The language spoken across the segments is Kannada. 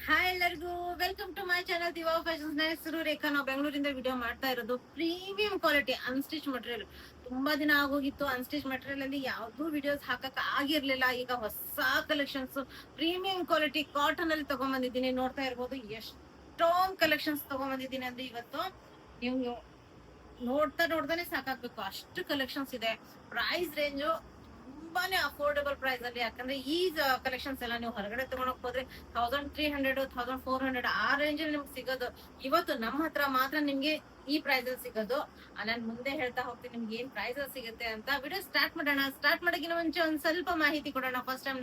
ಹಾಯ್ ಎಲ್ಲರಿಗೂ, welcome to my channel Diva Fashions. ನನ್ನ ಹೆಸರು ರೇಖಾ. ನಾವು ಬೆಂಗಳೂರಿಂದ ವಿಡಿಯೋ ಮಾಡ್ತಾ ಇರೋದು. Premium quality unstitch material. ತುಂಬಾ ದಿನ ಆಗೋಗಿತ್ತು ಅನ್ಸ್ಟಿಚ್ ಮಟೀರಿಯಲ್ ಅಲ್ಲಿ ಯಾವ್ದು ವಿಡಿಯೋಸ್ ಹಾಕಕ್ ಆಗಿರ್ಲಿಲ್ಲ. ಈಗ ಹೊಸ ಕಲೆಕ್ಷನ್ಸ್ ಪ್ರೀಮಿಯಂ ಕ್ವಾಲಿಟಿ ಕಾಟನ್ ಅಲ್ಲಿ ತಗೊಂಡ್ಬಂದಿದ್ದೀನಿ. ನೋಡ್ತಾ ಇರ್ಬೋದು ಎಷ್ಟೊಂದ್ ಕಲೆಕ್ಷನ್ಸ್ ತಗೊಂಡ್ಬಂದಿದ್ದೀನಿ ಅಂದ್ರೆ ಇವತ್ತು ನೀವು ನೋಡ್ತಾನೆ ಸಾಕಾಗ್ಬೇಕು, ಅಷ್ಟು ಕಲೆಕ್ಷನ್ಸ್ ಇದೆ. ಪ್ರೈಸ್ ರೇಂಜು ತುಂಬಾನೇ ಅಫೋರ್ಡಬಲ್ ಪ್ರೈಸ್ ಅಲ್ಲಿ. ಯಾಕಂದ್ರೆ ಈ ಕಲೆಕ್ಷನ್ಸ್ ಎಲ್ಲ ನೀವು ಹೊರಗಡೆ ತಗೊಂಡೋಗ್ ಹೋದ್ರೆ 1300 1400 ಆ ರೇಂಜ್ ಅಲ್ಲಿ ನಿಮ್ಗೆ ಸಿಗೋದು. ಇವತ್ತು ನಮ್ಮ ಹತ್ರ ಮಾತ್ರ ನಿಮ್ಗೆ ಈ ಪ್ರೈಸ್ ಅಲ್ಲಿ ಸಿಗೋದು. ನಾನು ಮುಂದೆ ಹೇಳ್ತಾ ಹೋಗ್ತೀನಿ ನಿಮ್ಗೆ ಏನ್ ಪ್ರೈಸ್ ಅಲ್ಲಿ ಸಿಗುತ್ತೆ ಅಂತ. ವಿಡಿಯೋ ಸ್ಟಾರ್ಟ್ ಮಾಡೋಣ. ಸ್ಟಾರ್ಟ್ ಮಾಡೋಕ್ಕಿಂತ ಮುಂಚೆ ಒಂದ್ ಸ್ವಲ್ಪ ಮಾಹಿತಿ ಕೊಡೋಣ. ಫಸ್ಟ್ ಟೈಮ್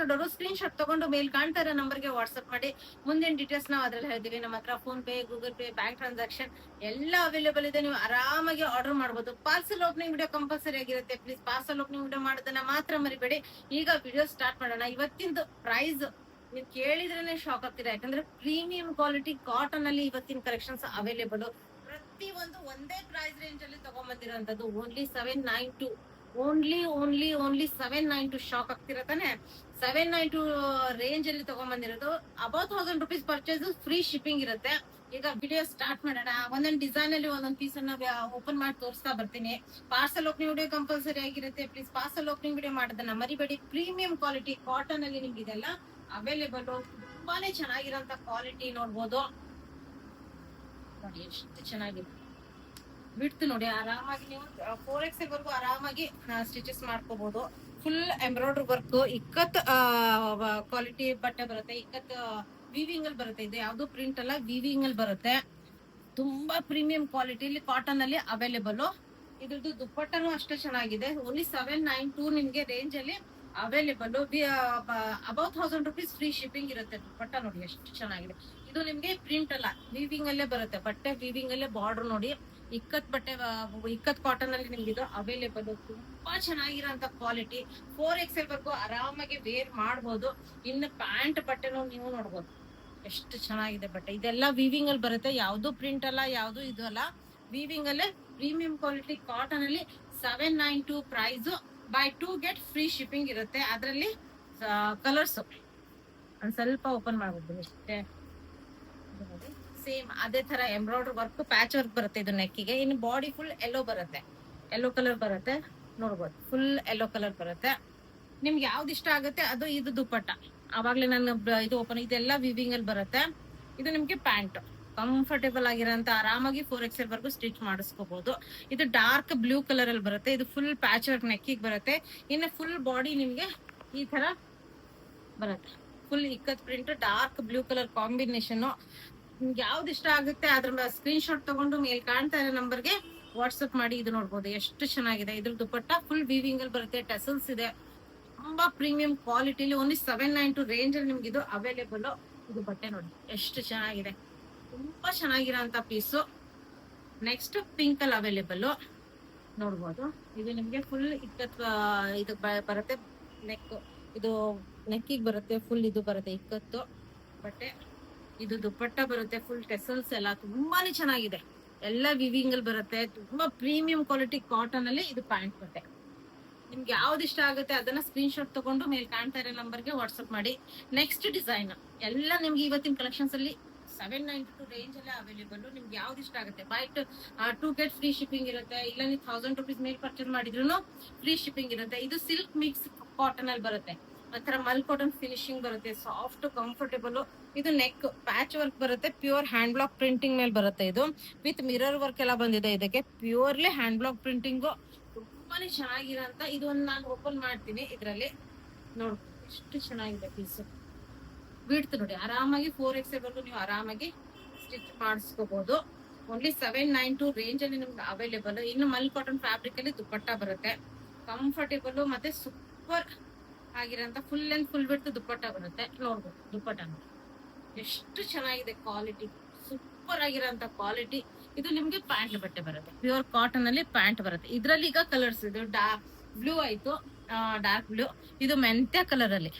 ನೋಡೋರು ಸ್ಕ್ರೀನ್ ಶಾಟ್ ತಗೊಂಡು ಮೇಲ್ ಕಾಣ್ತಾ ಇರೋ ನಂಬರ್ಗೆ ವಾಟ್ಸ್ಆಪ್ ಮಾಡಿ ಮುಂದಿನ ಡೀಟೇಲ್ಸ್ ನಾವು ಅದ್ರಲ್ಲಿ ಹೇಳ್ತೀವಿ. ನಮ್ಮ ಹತ್ರ phone pay, Google pay, bank transaction ಎಲ್ಲ ಅವೈಲೇಬಲ್ ಇದೆ. ನೀವು ಆರಾಮಾಗಿ ಆರ್ಡರ್ ಮಾಡಬಹುದು. ಪಾರ್ಸಲ್ ಓಪನಿಂಗ್ ವಿಡಿಯೋ ಕಂಪಲ್ಸರಿ ಆಗಿರುತ್ತೆ. ಪ್ಲೀಸ್ ಪಾರ್ಸಲ್ ಓಪನಿಂಗ್ ವಿಡಿಯೋ ಮಾಡೋದನ್ನ ಮಾತ್ರ ಮರಿಬೇಡಿ. ಈಗ ವಿಡಿಯೋ ಸ್ಟಾರ್ಟ್ ಮಾಡೋಣ. ಇವತ್ತಿಂದು ಪ್ರೈಸ್ ನೀವು ಕೇಳಿದ್ರೇನೆ ಶಾಕ್ ಆಗ್ತೀರಾ. ಯಾಕಂದ್ರೆ ಪ್ರೀಮಿಯಂ ಕ್ವಾಲಿಟಿ ಕಾಟನ್ ಅಲ್ಲಿ ಇವತ್ತಿನ ಕಲೆಕ್ಷನ್ಸ್ ಅವೈಲೇಬಲ್. ಪ್ರತಿ ಒಂದು ಒಂದೇ ಪ್ರೈಸ್ ರೇಂಜ್ ಅಲ್ಲಿ ತಗೊಂಡ್ಬಂದಿರೋಂಥದ್ದು. ಓನ್ಲಿ 792. ಓನ್ಲಿ 792. ಶಾಕ್ ಆಗ್ತಿರ ತಾನೆ. 792 ರೇಂಜ್ ಅಲ್ಲಿ ತಗೊಂಡ್ಬಂದಿರೋದು. About 1000 rupees purchase free shipping ಇರುತ್ತೆ. ಈಗ ವಿಡಿಯೋ ಸ್ಟಾರ್ಟ್ ಮಾಡೋಣ. ಒಂದೊಂದು ಡಿಸೈನ್ ಅಲ್ಲಿ ಒಂದೊಂದು ಪೀಸ್ ಅನ್ನ ಓಪನ್ ಮಾಡಿ ತೋರಿಸ್ತಾ ಬರ್ತೀನಿ. ಪಾರ್ಸಲ್ ಓಪನಿಂಗ್ ವಿಡಿಯೋ ಕಂಪಲ್ಸರಿ ಆಗಿರುತ್ತೆ. ಪ್ಲೀಸ್ ಪಾರ್ಸಲ್ ಓಪನಿಂಗ್ ವಿಡಿಯೋ ಮಾಡೋದನ್ನ ಮರಿಬೇಡಿ. ಪ್ರೀಮಿಯಂ ಕ್ವಾಲಿಟಿ ಕಾಟನ್ ಅಲ್ಲಿ ನಿಮ್ಗೆ ಇದೆಲ್ಲ ಅವೈಲೇಬಲ್. ತುಂಬಾನೇ ಚೆನ್ನಾಗಿರೋಂತ ಕ್ವಾಲಿಟಿ ನೋಡ್ಬೋದು. ನೋಡಿ ಎಷ್ಟು ಚೆನ್ನಾಗಿದೆ. ಬಿಡ್ತು ನೋಡಿ, ಆರಾಮಾಗಿ ನೀವು 4XL ವರ್ಗು ಆರಾಮಾಗಿ ಸ್ಟಿಚಸ್ ಮಾಡ್ಕೋಬಹುದು. Full embroidery work, ikat quality ಬಟ್ಟೆ ಬರುತ್ತೆ. ಇಕ್ಕತ್ ವೀವಿಂಗ್ ಅಲ್ಲಿ ಬರುತ್ತೆ. ಇದು ಯಾವ್ದು ಪ್ರಿಂಟ್ ಅಲ್ಲ, ವೀವಿಂಗ್ ಅಲ್ಲಿ ಬರುತ್ತೆ. ತುಂಬಾ ಪ್ರೀಮಿಯಂ ಕ್ವಾಲಿಟಿಲಿ ಕಾಟನ್ ಅಲ್ಲಿ ಅವೈಲೇಬಲ್. ಇದ್ರದ್ದು ದುಪ್ಪಟ್ಟನು ಅಷ್ಟೇ ಚೆನ್ನಾಗಿದೆ. ಓನ್ಲಿ 792 ನಿಮ್ಗೆ ರೇಂಜ್ ಅಲ್ಲಿ available. About 1000 rupees free shipping ಇರುತ್ತೆ. ದುಪ್ಪಟ್ಟ ನೋಡಿ ಎಷ್ಟು ಚೆನ್ನಾಗಿದೆ. ಇದು ನಿಮ್ಗೆ ಪ್ರಿಂಟ್ ಅಲ್ಲ, ವೀವಿಂಗ್ ಅಲ್ಲೇ ಬರುತ್ತೆ. ಬಟ್ಟೆ ವೀವಿಂಗ್ ಅಲ್ಲೇ ಬಾರ್ಡರ್ ನೋಡಿ. ಇಕ್ಕತ್ ಬಟ್ಟೆ, ಇಕ್ಕತ್ ಕಾಟನ್ ಅಲ್ಲಿ ನಿಮ್ಗೆ ಇದು ಅವೈಲೇಬಲ್. ತುಂಬಾ ಚೆನ್ನಾಗಿರೋಂತ ಕ್ವಾಲಿಟಿ. 4XL ವರ್ಗು ಆರಾಮಾಗಿ ವೇರ್ ಮಾಡ್ಬೋದು. ಇನ್ನು ಪ್ಯಾಂಟ್ ಬಟ್ಟೆನೂ ನೀವು ನೋಡ್ಬೋದು ಎಷ್ಟು ಚೆನ್ನಾಗಿದೆ ಬಟ್ಟೆ. ಇದೆಲ್ಲ ವೀವಿಂಗ್ ಅಲ್ಲಿ ಬರುತ್ತೆ. ಯಾವ್ದು ಪ್ರಿಂಟ್ ಅಲ್ಲ, ಯಾವ್ದು ಇದು ಅಲ್ಲ, ವೀವಿಂಗ್ ಅಲ್ಲೇ ಪ್ರೀಮಿಯಂ ಕ್ವಾಲಿಟಿ ಕಾಟನ್ ಅಲ್ಲಿ 792 price. Buy 2 get free shipping ಇರುತ್ತೆ. ಅದರಲ್ಲಿ ಕಲರ್ಸ್ ಒಂದ್ ಸ್ವಲ್ಪ ಓಪನ್ ಮಾಡ್ಬೋದು ಅಷ್ಟೇ. ಸೇಮ್ ಅದೇ ತರ ಎಂಬ್ರಾಯ್ಡ್ರಿ ವರ್ಕ್, ಪ್ಯಾಚ್ ವರ್ಕ್ ಬರುತ್ತೆ ಇದು ನೆಕ್ಕಿಗೆ. ಇನ್ನು ಬಾಡಿ ಫುಲ್ ಎಲ್ಲೋ ಬರುತ್ತೆ, ಎಲ್ಲೋ ಕಲರ್ ಬರುತ್ತೆ. ನೋಡ್ಬೋದು ಫುಲ್ ಎಲ್ಲೋ ಕಲರ್ ಬರುತ್ತೆ. ನಿಮ್ಗೆ ಯಾವ್ದು ಇಷ್ಟ ಆಗುತ್ತೆ ಅದು. ಇದು ದುಪ್ಪಟ್ಟ ಅವಾಗ್ಲೇ ನಾನು ಇದು ಓಪನ್, ಇದೆಲ್ಲ ವಿವಿಂಗ್ ಅಲ್ಲಿ ಬರುತ್ತೆ. ಇದು ನಿಮ್ಗೆ ಪ್ಯಾಂಟ್ ಕಂಫರ್ಟೇಬಲ್ ಆಗಿರೋಂತ, ಆರಾಮಾಗಿ 4XL ವರ್ಗು ಸ್ಟಿಚ್ ಮಾಡಿಸ್ಕೋಬಹುದು. ಇದು ಡಾರ್ಕ್ ಬ್ಲೂ ಕಲರ್ ಅಲ್ಲಿ ಬರುತ್ತೆ. ಇದು ಫುಲ್ ಪ್ಯಾಚ್ ವರ್ಕ್ ನೆಕ್ಕಿಗೆ ಬರುತ್ತೆ. ಇನ್ನು ಫುಲ್ ಬಾಡಿ ನಿಮ್ಗೆ ಈ ತರ ಬರುತ್ತೆ. Full ikat print, dark blue colour combination. ನಿಮ್ಗೆ ಯಾವ್ದು ಇಷ್ಟ ಆಗುತ್ತೆ ಅದ್ರ ಸ್ಕ್ರೀನ್ ಶಾಟ್ ತಗೊಂಡು ಮೇಲ್ ಕಾಣ್ತಾ ಇರೋ ನಂಬರ್ಗೆ ವಾಟ್ಸ್ಆಪ್ ಮಾಡಿ. ಇದು ನೋಡ್ಬೋದು ಎಷ್ಟು ಚೆನ್ನಾಗಿದೆ. ಇದ್ರ ದುಪ್ಪಟ್ಟ ಫುಲ್ ವೀವಿಂಗ್ ಅಲ್ಲಿ ಬರುತ್ತೆ. ಟೆಸಲ್ಸ್ ಇದೆ. ತುಂಬಾ ಪ್ರೀಮಿಯಂ ಕ್ವಾಲಿಟಿಲಿ ಓನ್ಲಿ 792 ರೇಂಜ್ ಅಲ್ಲಿ ನಿಮ್ಗೆ ಇದು ಅವೈಲೇಬಲ್. ಇದು ಬಟ್ಟೆ ನೋಡಿ ಎಷ್ಟು ಚೆನ್ನಾಗಿದೆ. ತುಂಬಾ ಚೆನ್ನಾಗಿರೋಂತ ಪೀಸು. ನೆಕ್ಸ್ಟ್ ಪಿಂಕ್ ಅಲ್ಲಿ ಅವೈಲೇಬಲ್ ನೋಡ್ಬೋದು. ಇದು ನಿಮ್ಗೆ ಫುಲ್ ಇಕ್ಕತ್ ಇದು ಬರುತ್ತೆ. ನೆಕ್ ಇದು ನೆಕ್ಕಿಗೆ ಬರುತ್ತೆ. ಫುಲ್ ಇದು ಬರುತ್ತೆ ಇಕ್ಕತ್ತು ಬಟ್ಟೆ. ಇದು ದುಪ್ಪಟ್ಟ ಬರುತ್ತೆ. ಫುಲ್ ಟೆಸಲ್ಸ್ ಎಲ್ಲ ತುಂಬಾನೇ ಚೆನ್ನಾಗಿದೆ. ಎಲ್ಲ ವಿವಿಂಗ್ ಅಲ್ಲಿ ಬರುತ್ತೆ. ತುಂಬಾ ಪ್ರೀಮಿಯಂ ಕ್ವಾಲಿಟಿ ಕಾಟನ್ ಅಲ್ಲಿ ಇದು ಪ್ಯಾಂಟ್ ಬಟ್ಟೆ. ನಿಮ್ಗೆ ಯಾವ್ದು ಇಷ್ಟ ಆಗುತ್ತೆ ಅದನ್ನ ಸ್ಕ್ರೀನ್ ಶಾಟ್ ತಗೊಂಡು ಮೇಲ್ ಕಾಣ್ತಾ ಇರೋ ನಂಬರ್ಗೆ ವಾಟ್ಸ್ಆಪ್ ಮಾಡಿ. ನೆಕ್ಸ್ಟ್ ಡಿಸೈನ್ ಎಲ್ಲ ನಿಮ್ಗೆ ಇವತ್ತಿನ ಕಲೆಕ್ಷನ್ಸ್ ಅಲ್ಲಿ 792 ರೇಂಜ್ ಅಲ್ಲೇ ಅವೈಲೇಬಲ್. ನಿಮ್ಗೆ ಯಾವ್ದು ಇಷ್ಟ ಆಗುತ್ತೆ ಬೈ 2 ಗೆಟ್ ಫ್ರೀ ಶಿಪ್ಪಿಂಗ್ ಇರುತ್ತೆ. ಇಲ್ಲ ನೀವು 1000 ರುಪೀಸ್ ಮೇಲ್ ಪರ್ಚೇಸ್ ಮಾಡಿದ್ರು ಫ್ರೀ ಶಿಪ್ಪಿಂಗ್ ಇರುತ್ತೆ. ಇದು ಸಿಲ್ಕ್ ಮಿಕ್ಸ್ ಕಾಟನ್ ಅಲ್ಲಿ ಬರುತ್ತೆ. ಒಂಥರ ಮಲ್ ಕಾಟನ್ ಫಿನಿಶಿಂಗ್ ಬರುತ್ತೆ. Soft comfortable. ಇದು ನೆಕ್ ಪ್ಯಾಚ್ ವರ್ಕ್ ಬರುತ್ತೆ. ಪ್ಯೂರ್ ಹ್ಯಾಂಡ್ ಬ್ಲಾಕ್ ಪ್ರಿಂಟಿಂಗ್ ಮೇಲೆ ಬರುತ್ತೆ. ಇದು ವಿತ್ ಮಿರರ್ ವರ್ಕ್ ಎಲ್ಲ ಬಂದಿದೆ. ಇದಕ್ಕೆ ಪ್ಯೂರ್ಲಿ ಹ್ಯಾಂಡ್ ಬ್ಲಾಕ್ ಪ್ರಿಂಟಿಂಗ್. ತುಂಬಾನೇ ಚೆನ್ನಾಗಿರೋಂತ ಇದು ಒಂದು ನಾನು ಓಪನ್ ಮಾಡ್ತೀನಿ. ಇದ್ರಲ್ಲಿ ನೋಡ್ ಎಷ್ಟು ಚೆನ್ನಾಗಿದೆ ಪೀಸ್. ಬಿಡ್ತು ನೋಡಿ, ಆರಾಮಾಗಿ 4XL ವರ್ಗು ನೀವು ಆರಾಮಾಗಿ ಸ್ಟಿಚ್ ಮಾಡಿಸ್ಕೋಬಹುದು. ಓನ್ಲಿ 792 ರೇಂಜ್ ಅಲ್ಲಿ ನಿಮ್ಗೆ ಅವೈಲೇಬಲ್. ಇನ್ನು ಮಲ್ ಕಾಟನ್ ಫ್ಯಾಬ್ರಿಕ್ ಅಲ್ಲಿ ದುಪ್ಪಟ್ಟ ಬರುತ್ತೆ. ಕಂಫರ್ಟೇಬಲ್ ಮತ್ತೆ ಸೂಪರ್ ಆಗಿರೋಂತ ಫುಲ್ ಅಂಡ್ ಫುಲ್ ಬಿಡ್ತು ದುಪ್ಪಟ್ಟ ಬರುತ್ತೆ. ನೋಡ್ಬೋದು ದುಪ್ಪಟ್ಟ ಎಷ್ಟು ಚೆನ್ನಾಗಿದೆ. ಕ್ವಾಲಿಟಿ ಸೂಪರ್ ಆಗಿರೋಂತ ಕ್ವಾಲಿಟಿ. ಇದು ನಿಮ್ಗೆ ಪ್ಯಾಂಟ್ ಬಟ್ಟೆ ಬರುತ್ತೆ. ಪ್ಯೂರ್ ಕಾಟನ್ ಅಲ್ಲಿ ಪ್ಯಾಂಟ್ ಬರುತ್ತೆ. ಇದ್ರಲ್ಲಿ ಈಗ ಕಲರ್ಸ್ ಇದು ಬ್ಲೂ ಆಯ್ತು, ಡಾರ್ಕ್ ಬ್ಲೂ. ಇದು ಮೆಂತ್ಯ ಕಲರ್ ಅಲ್ಲಿ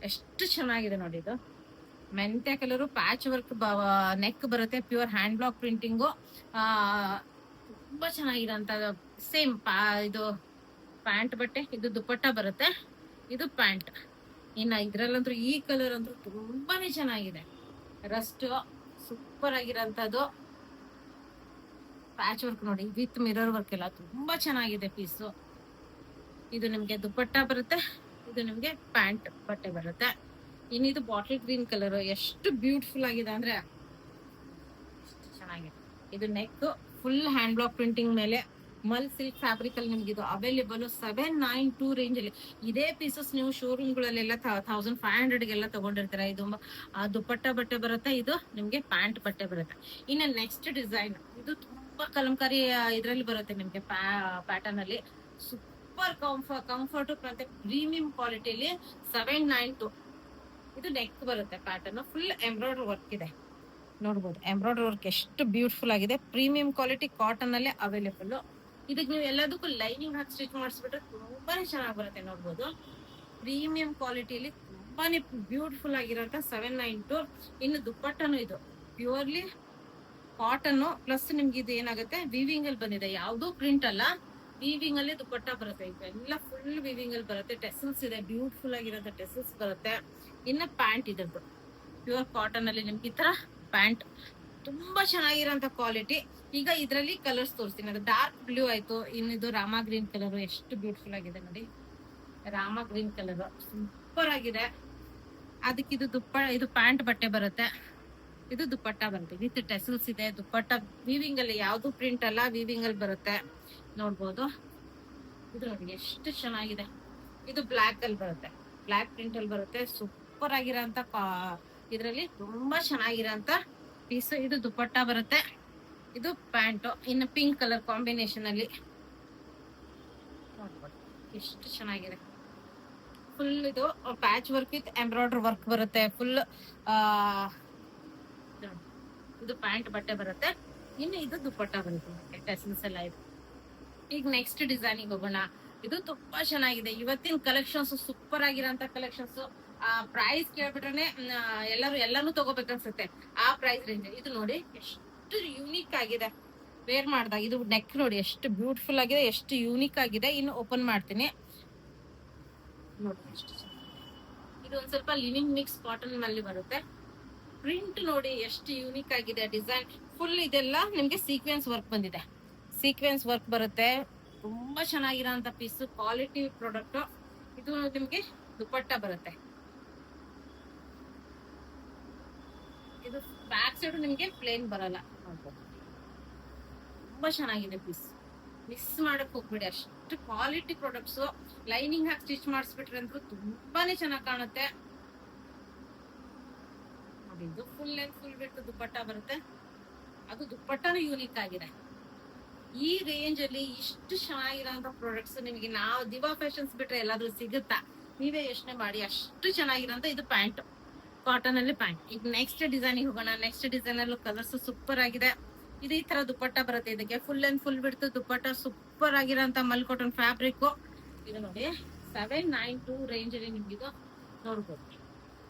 ಎಷ್ಟು ಚೆನ್ನಾಗಿದೆ ನೋಡಿ. ಇದು ಮೆಂತ್ಯ ಕಲರ್ ಪ್ಯಾಚ್ ವರ್ಕ್ ನೆಕ್ ಬರುತ್ತೆ. Pure hand block printing. ತುಂಬಾ ಚೆನ್ನಾಗಿರೋಂತ ಸೇಮ್ ಇದು ಪ್ಯಾಂಟ್ ಬಟ್ಟೆ. ಇದು ದುಪ್ಪಟ್ಟ ಬರುತ್ತೆ. ಇದು ಪ್ಯಾಂಟ್ ಇನ್ನ ಇದ್ರಲ್ಲಂತೂ ಈ ಕಲರ್ ಅಂತೂ ತುಂಬಾನೇ ಚೆನ್ನಾಗಿದೆ. ರಸ್ಟ್ ಸೂಪರ್ ಆಗಿರೋಂಥದ್ದು ಪ್ಯಾಚ್ ವರ್ಕ್ ನೋಡಿ, ವಿತ್ ಮಿರರ್ ವರ್ಕ್ ಎಲ್ಲ ತುಂಬಾ ಚೆನ್ನಾಗಿದೆ ಪೀಸು. ಇದು ನಿಮ್ಗೆ ದುಪ್ಪಟ್ಟ ಬರುತ್ತೆ, ಇದು ನಿಮ್ಗೆ ಪ್ಯಾಂಟ್ ಬಟ್ಟೆ ಬರುತ್ತೆ. ಇನ್ನಿದು ಬಾಟಲ್ ಗ್ರೀನ್ ಕಲರ್ ಎಷ್ಟು ಬ್ಯೂಟಿಫುಲ್ ಆಗಿದೆ ಅಂದ್ರೆ ಚೆನ್ನಾಗಿದೆ. ಇದು neck full hand block printing ಮೇಲೆ ಮಲ್ ಸಿಲ್ಕ್ ಫ್ಯಾಬ್ರಿಕ್ ಅಲ್ಲಿ ನಿಮ್ಗೆ ಇದು ಅವೈಲೇಬಲ್ 792 ರೇಂಜ್ ಅಲ್ಲಿ. ಇದೇ ಪೀಸಸ್ ನೀವು ಶೋರೂಮ್ ಗಳಲ್ಲೆಲ್ಲ 1500 ಗೆಲ್ಲ ತಗೊಂಡಿರ್ತೀರಾ. ಇದು ದುಪ್ಪಟ್ಟ ಬಟ್ಟೆ ಬರುತ್ತೆ, ಇದು ನಿಮ್ಗೆ ಪ್ಯಾಂಟ್ ಬಟ್ಟೆ ಬರುತ್ತೆ. ಇನ್ನು ನೆಕ್ಸ್ಟ್ ಡಿಸೈನ್ ಇದು ತುಂಬಾ ಕಲಂಕಾರಿ ಇದ್ರಲ್ಲಿ ಬರುತ್ತೆ ನಿಮ್ಗೆ ಪ್ಯಾಟರ್ನ್ ಅಲ್ಲಿ. ಸೂಪರ್ ಕಂಫರ್ಟ್ ಮತ್ತೆ ಪ್ರೀಮಿಯಂ ಕ್ವಾಲಿಟಿಲಿ 792. ಇದು ನೆಕ್ ಬರುತ್ತೆ ಪ್ಯಾಟರ್ನ್, ಫುಲ್ ಎಂಬ್ರಾಯ್ಡರಿ ವರ್ಕ್ ಇದೆ ನೋಡ್ಬೋದು. ಎಂಬ್ರಾಯ್ಡರಿ ವರ್ಕ್ ಎಷ್ಟು ಬ್ಯೂಟಿಫುಲ್ ಆಗಿದೆ. ಪ್ರೀಮಿಯಂ ಕ್ವಾಲಿಟಿ ಕಾಟನ್ ಅಲ್ಲೇ ಅವೈಲೇಬಲ್. ಇದಕ್ಕೆ ನೀವು ಎಲ್ಲದಕ್ಕೂ ಲೈನಿಂಗ್ ಹಾಕಿ ಸ್ಟಿಚ್ ಮಾಡಿಸ್ಬಿಟ್ರೆ ತುಂಬಾನೇ ಚೆನ್ನಾಗಿ ಬರುತ್ತೆ ನೋಡ್ಬೋದು. ಪ್ರೀಮಿಯಂ ಕ್ವಾಲಿಟಿಲಿ ತುಂಬಾನೇ ಬ್ಯೂಟಿಫುಲ್ ಆಗಿರೋಂಥ 792. ಇನ್ನು ದುಪ್ಪಟ್ಟನು ಇದು ಪ್ಯೂರ್ಲಿ ಕಾಟನ್ ಪ್ಲಸ್ ನಿಮ್ಗೆ ಇದು ಏನಾಗುತ್ತೆ ವೀವಿಂಗ್ ಅಲ್ಲಿ ಬಂದಿದೆ, ಯಾವ್ದು ಪ್ರಿಂಟ್ ಅಲ್ಲ, ವೀವಿಂಗ್ ಅಲ್ಲಿ ದುಪ್ಪಟ್ಟ ಬರುತ್ತೆ. ಇವೆಲ್ಲ ಫುಲ್ ವೀವಿಂಗ್ ಅಲ್ಲಿ ಬರುತ್ತೆ. ಟೆಸಲ್ಸ್ ಇದೆ, ಬ್ಯೂಟಿಫುಲ್ ಆಗಿರೋಂಥ ಟೆಸಲ್ಸ್ ಬರುತ್ತೆ. ಇನ್ನ ಪ್ಯಾಂಟ್ ಇದ್ರದ್ದು ಪ್ಯೂರ್ ಕಾಟನ್ ಅಲ್ಲಿ ನಿಮ್ಗೆ ಈ ತರ ಪ್ಯಾಂಟ್ ತುಂಬಾ ಚೆನ್ನಾಗಿರೋಂಥ ಕ್ವಾಲಿಟಿ. ಈಗ ಇದ್ರಲ್ಲಿ ಕಲರ್ಸ್ ತೋರಿಸ್ತೀನಿ. ಅದು ಡಾರ್ಕ್ ಬ್ಲೂ ಆಯ್ತು, ಇನ್ನಿದು ರಾಮ ಗ್ರೀನ್ ಕಲರ್ ಎಷ್ಟು ಬ್ಯೂಟಿಫುಲ್ ಆಗಿದೆ ನೋಡಿ. ರಾಮ ಗ್ರೀನ್ ಕಲರ್ ಸೂಪರ್ ಆಗಿದೆ. ಅದಕ್ಕೆ ಇದು ಪ್ಯಾಂಟ್ ಬಟ್ಟೆ ಬರುತ್ತೆ, ಇದು ದುಪ್ಪಟ್ಟ ಬರುತ್ತೆ ವಿತ್ ಟೆಸಲ್ಸ್ ಇದೆ. ದುಪ್ಪಟ್ಟ ವೀವಿಂಗ್ ಅಲ್ಲಿ, ಯಾವ್ದು ಪ್ರಿಂಟ್ ಅಲ್ಲ, ವೀವಿಂಗ್ ಅಲ್ಲಿ ಬರುತ್ತೆ ನೋಡ್ಬೋದು. ಇದು ನೋಡಿ ಎಷ್ಟು ಚೆನ್ನಾಗಿದೆ. ಇದು ಬ್ಲಾಕ್ ಅಲ್ಲಿ ಬರುತ್ತೆ, ಬ್ಲಾಕ್ ಪ್ರಿಂಟ್ ಅಲ್ಲಿ ಬರುತ್ತೆ. ಸೂಪರ್ ಆಗಿರೋಂಥ ಇದ್ರಲ್ಲಿ ತುಂಬಾ ಚೆನ್ನಾಗಿರೋಂಥ ಪೀಸ್. ಇದು ದುಪ್ಪಟ್ಟ ಬರುತ್ತೆ, ಇದು ಪ್ಯಾಂಟ್. ಇನ್ನು ಪಿಂಕ್ ಕಲರ್ ಕಾಂಬಿನೇಷನ್ ಅಲ್ಲಿ ನೋಡ್ಬೋದು ಎಷ್ಟು ಚೆನ್ನಾಗಿದೆ. ಫುಲ್ ಇದು patch work with embroidery work ಬರುತ್ತೆ ಫುಲ್. ಇದು ಪ್ಯಾಂಟ್ ಬಟ್ಟೆ ಬರುತ್ತೆ. ಇನ್ನು ಇದು ದುಪ್ಪಟ್ಟ ಬರುತ್ತೆ, ಟೆಸಲ್ಸ್ ಎಲ್ಲ ಇದೆ. ಈಗ ನೆಕ್ಸ್ಟ್ ಡಿಸೈನಿಗೆ ಹೋಗೋಣ. ಇದು ತುಂಬಾ ಚೆನ್ನಾಗಿದೆ. ಇವತ್ತಿನ ಕಲೆಕ್ಷನ್ಸ್ ಸೂಪರ್ ಆಗಿರೋಂಥ ಕಲೆಕ್ಷನ್ಸ್. ಪ್ರೈಸ್ ಕೇಳ್ಬಿಟ್ರೆ ಎಲ್ಲಾನು ತಗೋಬೇಕನ್ಸುತ್ತೆ ಆ ಪ್ರೈಸ್ ರೇಂಜ್. ಇದು ನೋಡಿ ಎಷ್ಟು ಯೂನಿಕ್ ಆಗಿದೆ ವೇರ್ ಮಾಡಿದಾಗ. ಇದು ನೆಕ್ ನೋಡಿ ಎಷ್ಟು ಬ್ಯೂಟಿಫುಲ್ ಆಗಿದೆ, ಎಷ್ಟು ಯೂನಿಕ್ ಆಗಿದೆ. ಇನ್ನು ಓಪನ್ ಮಾಡ್ತೀನಿ ನೋಡಿ ಎಷ್ಟು. ಇದು ಒಂದ್ ಸ್ವಲ್ಪ ಲಿನಿಂಗ್ ಮಿಕ್ಸ್ ಕಾಟನ್ ನಲ್ಲಿ ಬರುತ್ತೆ. ಪ್ರಿಂಟ್ ನೋಡಿ ಎಷ್ಟು ಯೂನಿಕ್ ಆಗಿದೆ. ಡಿಸೈನ್ ಫುಲ್ ಇದೆಲ್ಲ ನಿಮ್ಗೆ ಸೀಕ್ವೆನ್ಸ್ ವರ್ಕ್ ಬಂದಿದೆ, ಸೀಕ್ವೆನ್ಸ್ ವರ್ಕ್ ಬರುತ್ತೆ. ತುಂಬಾ ಚೆನ್ನಾಗಿರೋಂಥ ಪೀಸ್, ಕ್ವಾಲಿಟಿ ಪ್ರಾಡಕ್ಟ್. ಇದು ನಿಮ್ಗೆ ದುಪ್ಪಟ್ಟ ಬರುತ್ತೆ. ಇದು ಬ್ಯಾಕ್ ಸೈಡ್ ನಿಮ್ಗೆ ಪ್ಲೇನ್ ಬರಲ್ಲ ನೋಡ್ಬೋದು. ತುಂಬಾ ಚೆನ್ನಾಗಿದೆ ಪೀಸ್, ಮಿಸ್ ಮಾಡಕ್ ಹೋಗ್ಬೇಡಿ. ಅಷ್ಟು ಕ್ವಾಲಿಟಿ ಪ್ರಾಡಕ್ಟ್ಸ್. ಲೈನಿಂಗ್ ಹಾಕಿ ಸ್ಟಿಚ್ ಮಾಡಿಸ್ಬಿಟ್ರೆ ಅಂತೂ ತುಂಬಾನೇ ಚೆನ್ನಾಗಿ ಕಾಣುತ್ತೆ ನೋಡಿ. ಇದು ಫುಲ್ ಲೆಂತ್ ಫುಲ್ ಬಿಟ್ಟು ದುಪ್ಪಟ್ಟ ಬರುತ್ತೆ. ಅದು ದುಪ್ಪಟ್ಟನೂ ಯೂನಿಕ್ ಆಗಿದೆ. ಈ ರೇಂಜ್ ಅಲ್ಲಿ ಇಷ್ಟು ಚೆನ್ನಾಗಿರೋಂಥ ಪ್ರಾಡಕ್ಟ್ಸ್ ನಿಮಗೆ ನಾವು ದಿವಾ ಫ್ಯಾಷನ್ಸ್ ಬಿಟ್ರೆ ಎಲ್ಲಾದ್ರೂ ಸಿಗುತ್ತಾ? ನೀವೇ ಯೋಚನೆ ಮಾಡಿ. ಅಷ್ಟು ಚೆನ್ನಾಗಿರೋಂಥ ಇದು ಪ್ಯಾಂಟ್, ಕಾಟನ್ ಅಲ್ಲಿ ಪ್ಯಾಂಟ್. ಈಗ ನೆಕ್ಸ್ಟ್ ಡಿಸೈನ್ ಹೋಗೋಣ. ನೆಕ್ಸ್ಟ್ ಡಿಸೈನ್ ಅಲ್ಲೂ ಕಲರ್ಸ್ ಸೂಪರ್ ಆಗಿದೆ. ಇದು ಈ ತರ ದುಪ್ಪಟ್ಟ ಬರುತ್ತೆ. ಇದಕ್ಕೆ ಫುಲ್ ಅಂಡ್ ಫುಲ್ ಬಿಡ್ತು ದುಪ್ಪಟ್ಟ. ಸೂಪರ್ ಆಗಿರೋಂಥ ಮಲ್ ಕಾಟನ್ ಫ್ಯಾಬ್ರಿಕ್. ಇದು ನೋಡಿ 792 ರೇಂಜ್ ಅಲ್ಲಿ ನಿಮ್ಗೆ ಇದು ನೋಡ್ಬೋದು.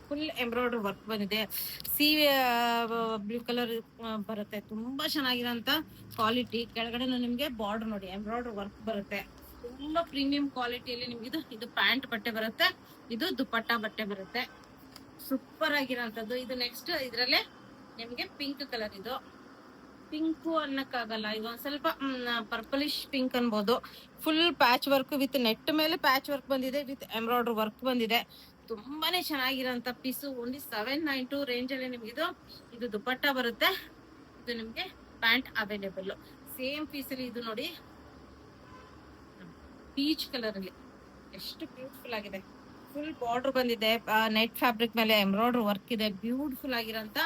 ಫುಲ್ ಎಂಬ್ರಾಯ್ಡರಿ ವರ್ಕ್ ಬಂದಿದೆ. ಸಿ ಬ್ಲೂ ಕಲರ್ ಬರುತ್ತೆ. ತುಂಬಾ ಚೆನ್ನಾಗಿರೋಂಥ ಕ್ವಾಲಿಟಿ. ಕೆಳಗಡೆ ನಿಮ್ಗೆ ಬಾರ್ಡರ್ ನೋಡಿ ಎಂಬ್ರಾಯ್ಡರಿ ವರ್ಕ್ ಬರುತ್ತೆ. ತುಂಬಾ ಪ್ರೀಮಿಯಂ ಕ್ವಾಲಿಟಿಯಲ್ಲಿ ನಿಮ್ಗೆ ಇದು ಪ್ಯಾಂಟ್ ಬಟ್ಟೆ ಬರುತ್ತೆ. ಇದು ದುಪ್ಪಟ್ಟ ಬಟ್ಟೆ ಬರುತ್ತೆ. ಸೂಪರ್ ಆಗಿರೋಂಥದ್ದು. ಇದು ನೆಕ್ಸ್ಟ್ ಇದ್ರಲ್ಲೇ ನಿಮ್ಗೆ ಪಿಂಕ್ ಕಲರ್. ಇದು ಪಿಂಕು ಅನ್ನಕ್ಕಾಗಲ್ಲ, ಇದು ಒಂದ್ ಸ್ವಲ್ಪ ಪರ್ಪಲಿಶ್ ಪಿಂಕ್ ಅನ್ಬೋದು. Full patch work with net ಮೇಲೆ ಪ್ಯಾಚ್ ವರ್ಕ್ ಬಂದಿದೆ, ವಿತ್ ಎಂಬ್ರಾಯ್ಡರಿ ವರ್ಕ್ ಬಂದಿದೆ. ತುಂಬಾನೇ ಚೆನ್ನಾಗಿರೋಂಥ ಪೀಸು. ಓನ್ಲಿ 792 ರೇಂಜ್ ಅಲ್ಲಿ ನಿಮ್ಗೆ ಇದು ದುಪ್ಪಟ್ಟ ಬರುತ್ತೆ. ಇದು ನಿಮ್ಗೆ ಪ್ಯಾಂಟ್ ಅವೈಲೇಬಲ್. ಸೇಮ್ ಪೀಸ್ ಅಲ್ಲಿ ಇದು ನೋಡಿ ಪೀಚ್ ಕಲರ್ ಅಲ್ಲಿ ಎಷ್ಟು ಬ್ಯೂಟಿಫುಲ್ ಆಗಿದೆ. ಫುಲ್ ಬಾರ್ಡರ್ ಬಂದಿದೆ, ನೆಟ್ ಫ್ಯಾಬ್ರಿಕ್ ಮೇಲೆ ಎಂಬ್ರಾಯ್ಡರಿ ವರ್ಕ್ ಇದೆ. ಬ್ಯೂಟಿಫುಲ್ ಆಗಿರೋಂಥ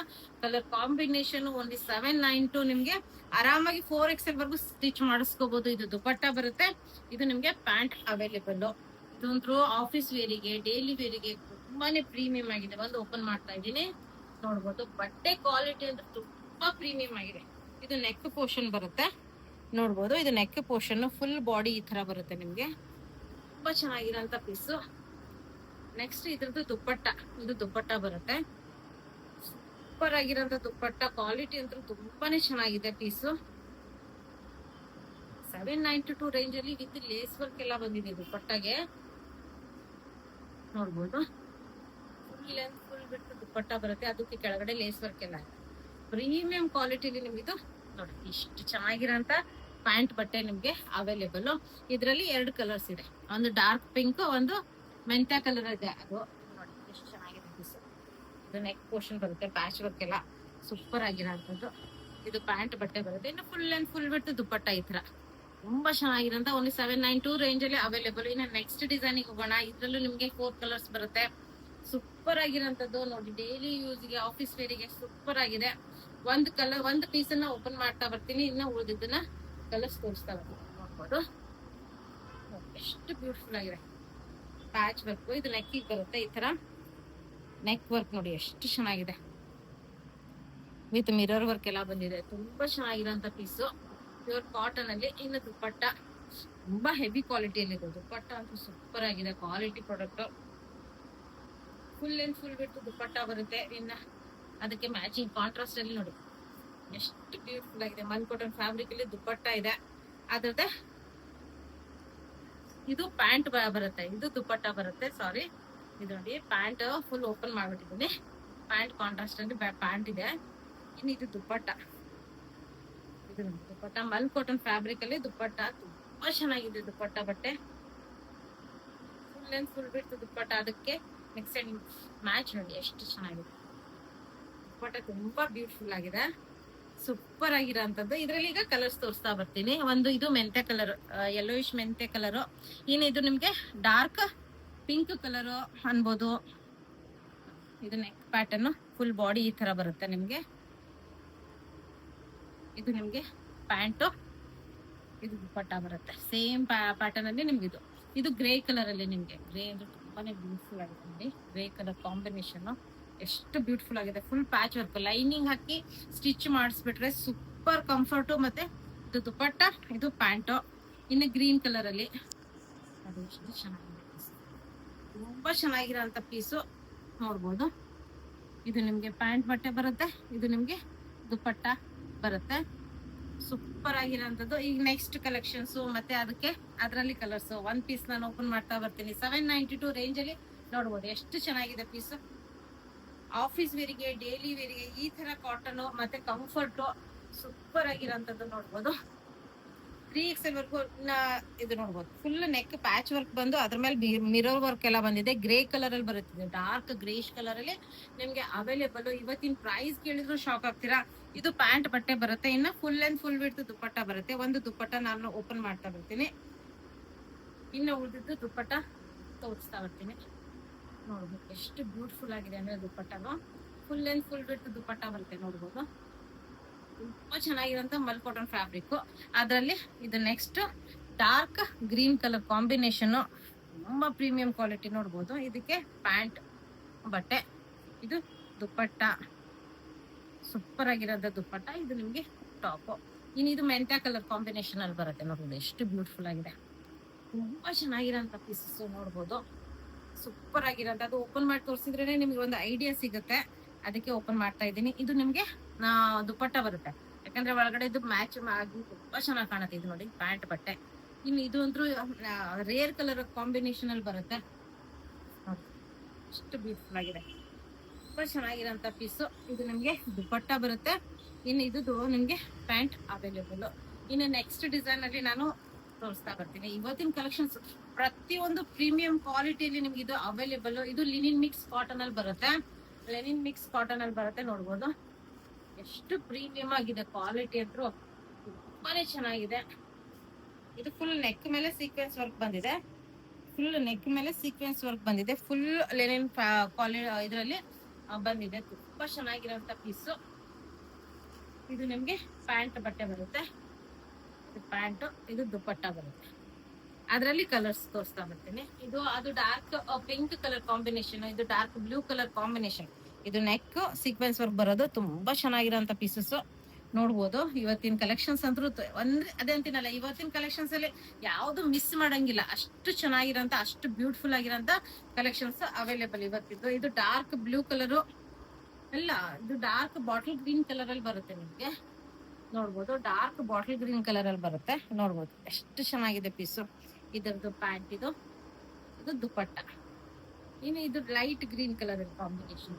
ಕಲರ್ ಕಾಂಬಿನೇಷನ್. ಓನ್ಲಿ 792 ನಿಮ್ಗೆ ಆರಾಮಾಗಿ 4XL ವರ್ಗು ಸ್ಟಿಚ್ ಮಾಡಿಸ್ಕೋಬಹುದು. ಇದು ದುಪ್ಪಟ್ಟ ಬರುತ್ತೆ. ಇದು ನಿಮ್ಗೆ ಪ್ಯಾಂಟ್ ಅವೈಲೇಬಲ್. ಇದಂತೂ ಆಫೀಸ್ ವೇರಿಗೆ, ಡೈಲಿ ವೇರಿಗೆ ತುಂಬಾನೇ ಪ್ರೀಮಿಯಂ ಆಗಿದೆ. ಒಂದು ಓಪನ್ ಮಾಡ್ತಾ ಇದ್ದೀನಿ ನೋಡ್ಬೋದು. ಬಟ್ಟೆ ಕ್ವಾಲಿಟಿ ಅಂದ್ರೆ ತುಂಬಾ ಪ್ರೀಮಿಯಂ ಆಗಿದೆ. ಇದು ನೆಕ್ ಪೋರ್ಷನ್ ಬರುತ್ತೆ ನೋಡ್ಬೋದು. ಇದು ನೆಕ್ ಪೋರ್ಷನ್ ಫುಲ್ ಬಾಡಿ ಈ ತರ ಬರುತ್ತೆ ನಿಮ್ಗೆ. ತುಂಬಾ ಚೆನ್ನಾಗಿರೋಂಥ ಪೀಸು. ನೆಕ್ಸ್ಟ್ ಇದ್ರದ್ದು ದುಪ್ಪಟ್ಟ. ಇದು ದುಪ್ಪಟ್ಟ ಬರುತ್ತೆ. ಸೂಪರ್ ಆಗಿರೋಂಥ ದುಪ್ಪಟ್ಟ. ಕ್ವಾಲಿಟಿ ಅಂತೂ ತುಂಬಾನೇ ಚೆನ್ನಾಗಿದೆ ಪೀಸು. 792 ರೇಂಜ್ ಅಲ್ಲಿ ವಿತ್ ಲೇಸ್ ವರ್ಕ್ ಎಲ್ಲ ಬಂದಿದೆ ದುಪ್ಪಟ್ಟಗೆ ನೋಡ್ಬೋದು. ಲೆಂತ್ ಫುಲ್ ಬಿಟ್ಟು ದುಪ್ಪಟ್ಟ ಬರುತ್ತೆ. ಅದಕ್ಕೆ ಕೆಳಗಡೆ ಲೇಸ್ ವರ್ಕ್ ಎಲ್ಲ ಪ್ರೀಮಿಯಂ ಕ್ವಾಲಿಟಿಲಿ ನಿಮ್ಗಿದು ನೋಡಿ ಇಷ್ಟು ಚೆನ್ನಾಗಿರೋಂತ ಪ್ಯಾಂಟ್ ಬಟ್ಟೆ ನಿಮ್ಗೆ ಅವೈಲೇಬಲ್. ಇದ್ರಲ್ಲಿ 2 ಕಲರ್ಸ್ ಇದೆ, ಒಂದು ಡಾರ್ಕ್ ಪಿಂಕ್, ಒಂದು ಮೆಂತ್ಯ ಕಲರ್ ಇದೆ. ಅದು ನೋಡಿ ಎಷ್ಟು ಚೆನ್ನಾಗಿದೆ ಪೀಸ್. ಇದು ನೆಕ್ ಪೋರ್ಷನ್ ಬರುತ್ತೆ, ಪ್ಯಾಚ್ ವರ್ಕ್ ಎಲ್ಲ ಸೂಪರ್ ಆಗಿರೋಂಥದ್ದು. ಇದು ಪ್ಯಾಂಟ್ ಬಟ್ಟೆ ಬರುತ್ತೆ. ಇನ್ನು ಫುಲ್ ಅಂಡ್ ಫುಲ್ ಬಿಟ್ಟು ದುಪ್ಪಟ್ಟ ಈ ತರ ತುಂಬಾ ಚೆನ್ನಾಗಿರೋಂತ ಓನ್ಲಿ 792 ರೇಂಜ್ ಅಲ್ಲಿ ಅವೈಲೇಬಲ್. ಇನ್ನು ನೆಕ್ಸ್ಟ್ ಡಿಸೈನಿಗೆ ಹೋಗೋಣ. ಇದ್ರಲ್ಲೂ ನಿಮ್ಗೆ 4 ಕಲರ್ಸ್ ಬರುತ್ತೆ. ಸೂಪರ್ ಆಗಿರೋಂಥದ್ದು ನೋಡಿ, ಡೈಲಿ ಯೂಸ್ಗೆ, ಆಫೀಸ್ ವೇರಿಗೆ ಸೂಪರ್ ಆಗಿದೆ. ಒಂದು ಪೀಸ್ ಅನ್ನ ಓಪನ್ ಮಾಡ್ತಾ ಬರ್ತೀನಿ, ಇನ್ನ ಉಳಿದಿದ್ದನ್ನ ಕಲರ್ಸ್ ತೋರಿಸ್ತಾ ಬರ್ತೀನಿ. ನೋಡ್ಬೋದು ಎಷ್ಟು ಬ್ಯೂಟಿಫುಲ್ ಆಗಿದೆ. ಪ್ಯಾಚ್ ವರ್ಕ್, ಇದು ನೆಕ್ಕಿಗೆ ಬರುತ್ತೆ ಈ ತರ ನೆಕ್ ವರ್ಕ್ ನೋಡಿ ಎಷ್ಟು ಚೆನ್ನಾಗಿದೆ. ವಿತ್ ಮಿರರ್ ವರ್ಕ್ ಎಲ್ಲ ಬಂದಿದೆ. ತುಂಬಾ ಚೆನ್ನಾಗಿರೋಂತ ಪೀಸು, ಪ್ಯೂರ್ ಕಾಟನ್ ಅಲ್ಲಿ. ಇನ್ನು ದುಪ್ಪಟ್ಟ ತುಂಬಾ ಹೆವಿ ಕ್ವಾಲಿಟಿಯಲ್ಲಿ ಇದೆ. ದುಪ್ಪಟ್ಟ ಅಂತೂ ಸೂಪರ್ ಆಗಿದೆ, quality product. Full and full ಬಿಟ್ಟು ದುಪ್ಪಟ್ಟ ಬರುತ್ತೆ. ಇನ್ನ ಅದಕ್ಕೆ ಮ್ಯಾಚಿಂಗ್ ಕಾಂಟ್ರಾಸ್ಟ್ ಅಲ್ಲಿ ನೋಡಿ ಎಷ್ಟು ಬ್ಯೂಟಿಫುಲ್ ಆಗಿದೆ. ಮಲ್ ಕಾಟನ್ ಫ್ಯಾಬ್ರಿಕ್ ಅಲ್ಲಿ ದುಪ್ಪಟ್ಟ ಇದೆ. ಅದ್ರದ್ದೇ ಇದು ಪ್ಯಾಂಟ್ ಬರುತ್ತೆ, ಇದು ದುಪ್ಪಟ್ಟ ಬರುತ್ತೆ. ಸಾರಿ, ಇದು ನೋಡಿ ಪ್ಯಾಂಟ್ ಫುಲ್ ಓಪನ್ ಮಾಡ್ಬಿಟ್ಟಿದ್ದೀನಿ. ಪ್ಯಾಂಟ್ ಕಾಂಟ್ರಾಸ್ಟ್ ಅಲ್ಲಿ ಪ್ಯಾಂಟ್ ಇದೆ. ಇನ್ನು ಇದು ದುಪ್ಪಟ್ಟ, ಇದು ದುಪ್ಪಟ್ಟ ಮಲ್ ಕಾಟನ್ ಫ್ಯಾಬ್ರಿಕ್ ಅಲ್ಲಿ ದುಪ್ಪಟ್ಟ ತುಂಬಾ ಚೆನ್ನಾಗಿದೆ. ದುಪ್ಪಟ್ಟ ಬಟ್ಟೆ ಫುಲ್ ಅಂಡ್ ಫುಲ್ ಬಿಟ್ಟು ದುಪ್ಪಟ್ಟ, ಅದಕ್ಕೆ ಮಿಕ್ಸ್ ಅಂಡ್ ಮ್ಯಾಚ್ ನೋಡಿ ಎಷ್ಟು ಚೆನ್ನಾಗಿದೆ. ದುಪ್ಪಟ್ಟ ತುಂಬಾ ಬ್ಯೂಟಿಫುಲ್ ಆಗಿದೆ, ಸೂಪರ್ ಆಗಿರೋಂಥದ್ದು. ಇದ್ರಲ್ಲಿ ಈಗ ಕಲರ್ಸ್ ತೋರಿಸ್ತಾ ಬರ್ತೀನಿ. ಒಂದು ಇದು ಮೆಂತೆ ಕಲರ್, ಯೆಲ್ಲೋಯಿಶ್ ಮೆಂತೆ ಕಲರ್. ಇನ್ನು ಇದು ನಿಮ್ಗೆ ಡಾರ್ಕ್ ಪಿಂಕ್ ಕಲರ್ ಅನ್ಬೋದು. ಇದು ನೆಕ್ ಪ್ಯಾಟರ್ನ್ ಫುಲ್ ಬಾಡಿ ಈ ತರ ಬರುತ್ತೆ ನಿಮ್ಗೆ. ಇದು ನಿಮ್ಗೆ ಪ್ಯಾಂಟು, ಇದು ದುಪ್ಪಟ್ಟ ಬರುತ್ತೆ ಸೇಮ್ ಪ್ಯಾಟರ್ನ್ ಅಲ್ಲಿ ನಿಮ್ಗೆ. ಇದು ಗ್ರೇ ಕಲರ್ ಅಲ್ಲಿ ನಿಮ್ಗೆ, ಗ್ರೇ ಅಂದ್ರೆ ತುಂಬಾನೇ ಬ್ಯೂಟಿಫುಲ್ ಆಗಿದೆ ನೋಡಿ. ಗ್ರೇ ಕಲರ್ ಕಾಂಬಿನೇಷನ್ ಎಷ್ಟು ಬ್ಯೂಟಿಫುಲ್ ಆಗಿದೆ. ಫುಲ್ ಪ್ಯಾಚ್ ವರ್ಕ್, ಲೈನಿಂಗ್ ಹಾಕಿ ಸ್ಟಿಚ್ ಮಾಡಿಸ್ಬಿಟ್ರೆ ಸೂಪರ್ ಕಂಫರ್ಟು. ಮತ್ತೆ ಇದು ದುಪ್ಪಟ್ಟ, ಇದು ಪ್ಯಾಂಟು. ಇನ್ನು ಗ್ರೀನ್ ಕಲರ್ ಅಲ್ಲಿ ಅದು ಎಷ್ಟು ಚೆನ್ನಾಗಿದೆ, ತುಂಬಾ ಚೆನ್ನಾಗಿರೋಂಥ ಪೀಸು ನೋಡ್ಬೋದು. ಇದು ನಿಮ್ಗೆ ಪ್ಯಾಂಟ್ ಬಟ್ಟೆ ಬರುತ್ತೆ, ಇದು ನಿಮ್ಗೆ ದುಪ್ಪಟ್ಟ ಬರುತ್ತೆ. ಸೂಪರ್ ಆಗಿರೋಂಥದ್ದು. ಈಗ ನೆಕ್ಸ್ಟ್ ಕಲೆಕ್ಷನ್ಸ್ ಮತ್ತೆ ಅದಕ್ಕೆ ಅದರಲ್ಲಿ ಕಲರ್ಸ್. ಒಂದ್ ಪೀಸ್ ನಾನು ಓಪನ್ ಮಾಡ್ತಾ ಬರ್ತೀನಿ. 792 ರೇಂಜ್ ಅಲ್ಲಿ ನೋಡ್ಬೋದು ಎಷ್ಟು ಚೆನ್ನಾಗಿದೆ ಪೀಸ್. ಆಫೀಸ್ ವೇರಿಗೆ, ಡೈಲಿ ವೇರಿಗೆ ಈ ತರ ಕಾಟನ್ ಮತ್ತೆ ಕಂಫರ್ಟ್ ಸೂಪರ್ ಆಗಿರೋಂಥದ್ದು ನೋಡ್ಬೋದು. 3XL ವರ್ಗು ಇದು ನೋಡ್ಬೋದು. ಫುಲ್ ನೆಕ್ ಪ್ಯಾಚ್ ವರ್ಕ್ ಬಂದು ಅದ್ರ ಮೇಲೆ ಮಿರರ್ ವರ್ಕ್ ಎಲ್ಲ ಬಂದಿದೆ. ಗ್ರೇ ಕಲರ್ ಅಲ್ಲಿ ಬರುತ್ತಿದೆ, ಡಾರ್ಕ್ ಗ್ರೇಶ್ ಕಲರ್ ಅಲ್ಲಿ ನಿಮ್ಗೆ ಅವೈಲೇಬಲ್. ಇವತ್ತಿನ ಪ್ರೈಸ್ ಕೇಳಿದ್ರು ಶಾಕ್ ಆಗ್ತೀರಾ. ಇದು ಪ್ಯಾಂಟ್ ಬಟ್ಟೆ ಬರುತ್ತೆ. ಇನ್ನು ಫುಲ್ ಅಂಡ್ ಫುಲ್ ಬಿಡ್ತು ದುಪ್ಪಟ್ಟ ಬರುತ್ತೆ. ಒಂದು ದುಪ್ಪಟ್ಟ ನಾನು ಓಪನ್ ಮಾಡ್ತಾ ಬರ್ತೀನಿ, ಇನ್ನು ಉಳಿದಿದ್ದು ದುಪ್ಪಟ್ಟ ತೋರಿಸ್ತಾ ಬರ್ತೀನಿ. ನೋಡ್ಬೋದು ಎಷ್ಟು ಬ್ಯೂಟಿಫುಲ್ ಆಗಿದೆ ಅಂದ್ರೆ ದುಪ್ಪಟ್ಟನು. ಫುಲ್ ಅಂಡ್ ಫುಲ್ ಬಿಟ್ಟು ದುಪ್ಪಟ್ಟ ಬರುತ್ತೆ ನೋಡ್ಬೋದು. ತುಂಬಾ ಚೆನ್ನಾಗಿರೋಂತ ಮಲ್ ಕಾಟನ್ ಫ್ಯಾಬ್ರಿಕ್. ಅದರಲ್ಲಿ ಇದು next dark green colour combination, ತುಂಬಾ ಪ್ರೀಮಿಯಂ ಕ್ವಾಲಿಟಿ ನೋಡ್ಬೋದು. ಇದಕ್ಕೆ ಪ್ಯಾಂಟ್ ಬಟ್ಟೆ, ಇದು ದುಪ್ಪಟ್ಟ, ಸೂಪರ್ ಆಗಿರೋದ ದುಪ್ಪಟ್ಟ. ಇದು ನಿಮ್ಗೆ ಟಾಪ್. ಇನ್ನು ಇದು ಮೆಂತ್ಯ ಕಲರ್ ಕಾಂಬಿನೇಷನ್ ಅಲ್ಲಿ ಬರುತ್ತೆ ನೋಡ್ಬೋದು. ಎಷ್ಟು ಬ್ಯೂಟಿಫುಲ್ ಆಗಿದೆ, ತುಂಬಾ ಚೆನ್ನಾಗಿರೋಂತ ಪೀಸಸ್ ನೋಡ್ಬೋದು. ಸೂಪರ್ ಆಗಿರೋಂತ. ಅದು ಓಪನ್ ಮಾಡಿ ತೋರಿಸಿದ್ರೆ ನಿಮ್ಗೆ ಒಂದು ಐಡಿಯಾ ಸಿಗುತ್ತೆ, ಅದಕ್ಕೆ ಓಪನ್ ಮಾಡ್ತಾ ಇದ್ದೀನಿ. ಇದು ನಿಮ್ಗೆ ದುಪ್ಪಟ್ಟ ಬರುತ್ತೆ, ಯಾಕಂದ್ರೆ ಒಳಗಡೆ ಇದು ಮ್ಯಾಚ್ ಆಗಿ ತುಂಬಾ ಚೆನ್ನಾಗಿ ಕಾಣುತ್ತೆ. ಇದು ನೋಡಿ ಪ್ಯಾಂಟ್ ಬಟ್ಟೆ. ಇನ್ನು ಇದು ಅಂತೂ ರೇರ್ ಕಲರ್ ಕಾಂಬಿನೇಷನ್ ಅಲ್ಲಿ ಬರುತ್ತೆ. ಎಷ್ಟು ಬ್ಯೂಟಿಫುಲ್ ಆಗಿದೆ, ತುಂಬಾ ಚೆನ್ನಾಗಿರೋಂತ ಪೀಸು. ಇದು ನಿಮ್ಗೆ ದುಪ್ಪಟ್ಟ ಬರುತ್ತೆ. ಇನ್ನು ಇದು ನಿಮ್ಗೆ ಪ್ಯಾಂಟ್ ಅವೈಲೇಬಲ್. ಇನ್ನು ನೆಕ್ಸ್ಟ್ ಡಿಸೈನ್ ಅಲ್ಲಿ ನಾನು ತೋರಿಸ್ತಾ ಬರ್ತೀನಿ. ಇವತ್ತಿನ ಕಲೆಕ್ಷನ್ಸ್ ಪ್ರತಿಯೊಂದು ಪ್ರೀಮಿಯಂ ಕ್ವಾಲಿಟಿಯಲ್ಲಿ ನಿಮ್ಗೆ ಇದು ಅವೈಲೇಬಲ್. ಇದು ಲಿನಿನ್ ಮಿಕ್ಸ್ ಕಾಟನ್ ಅಲ್ಲಿ ಬರುತ್ತೆ, ಲೆನಿನ್ ಮಿಕ್ಸ್ ಕಾಟನ್ ಅಲ್ಲಿ ಬರುತ್ತೆ ನೋಡ್ಬೋದು. ಎಷ್ಟು ಪ್ರೀಮಿಯಂ ಆಗಿದೆ, ಕ್ವಾಲಿಟಿ ಅಂತೂ ತುಂಬಾನೇ ಚೆನ್ನಾಗಿದೆ. ಇದು ಫುಲ್ ನೆಕ್ ಮೇಲೆ ಸೀಕ್ವೆನ್ಸ್ ವರ್ಕ್ ಬಂದಿದೆ, ಫುಲ್ ನೆಕ್ ಮೇಲೆ ಸೀಕ್ವೆನ್ಸ್ ವರ್ಕ್ ಬಂದಿದೆ. ಫುಲ್ ಲೆನಿನ್ ಇದರಲ್ಲಿ ಬಂದಿದೆ. ತುಂಬಾ ಚೆನ್ನಾಗಿರೋಂತ ಪೀಸು. ಇದು ನಿಮ್ಗೆ ಪ್ಯಾಂಟ್ ಬಟ್ಟೆ ಬರುತ್ತೆ, ಪ್ಯಾಂಟ್, ಇದು ದುಪ್ಪಟ್ಟ ಬರುತ್ತೆ. ಅದರಲ್ಲಿ ಕಲರ್ಸ್ ತೋರಿಸ್ತಾ ಬರ್ತೀನಿ. ಇದು ಅದು ಡಾರ್ಕ್ ಪಿಂಕ್ ಕಲರ್ ಕಾಂಬಿನೇಷನ್, ಇದು ಡಾರ್ಕ್ ಬ್ಲೂ ಕಲರ್ ಕಾಂಬಿನೇಷನ್. ಇದು ನೆಕ್ ಸೀಕ್ವೆನ್ಸ್ ವರ್ಕ್ ಬರೋದು. ತುಂಬಾ ಚೆನ್ನಾಗಿರೋಂತ ಪೀಸಸ್ ನೋಡ್ಬೋದು. ಇವತ್ತಿನ ಕಲೆಕ್ಷನ್ಸ್ ಅಂತೂ ಅಂದ್ರೆ ಅದೇ ಅಂತೀನಲ್ಲ, ಇವತ್ತಿನ ಕಲೆಕ್ಷನ್ಸ್ ಅಲ್ಲಿ ಯಾವ್ದು ಮಿಸ್ ಮಾಡಂಗಿಲ್ಲ. ಅಷ್ಟು ಚೆನ್ನಾಗಿರೋಂತ, ಅಷ್ಟು ಬ್ಯೂಟಿಫುಲ್ ಆಗಿರೋಂತ ಕಲೆಕ್ಷನ್ಸ್ ಅವೈಲೇಬಲ್ ಇವತ್ತಿದ್ದು. ಇದು ಡಾರ್ಕ್ ಬ್ಲೂ ಕಲರು ಅಲ್ಲ, ಇದು ಡಾರ್ಕ್ ಬಾಟಲ್ ಗ್ರೀನ್ ಕಲರ್ ಅಲ್ಲಿ ಬರುತ್ತೆ ನಿಮ್ಗೆ ನೋಡ್ಬೋದು. ಡಾರ್ಕ್ ಬಾಟಲ್ ಗ್ರೀನ್ ಕಲರ್ ಅಲ್ಲಿ ಬರುತ್ತೆ ನೋಡ್ಬೋದು. ಎಷ್ಟು ಚೆನ್ನಾಗಿದೆ ಪೀಸು. ಇದರದ್ದು ಪ್ಯಾಂಟ್, ಇದು ದುಪ್ಪಟ್ಟ. ಇನ್ನು ಇದು ಲೈಟ್ ಗ್ರೀನ್ ಕಲರ್ ಕಾಂಬಿನೇಷನ್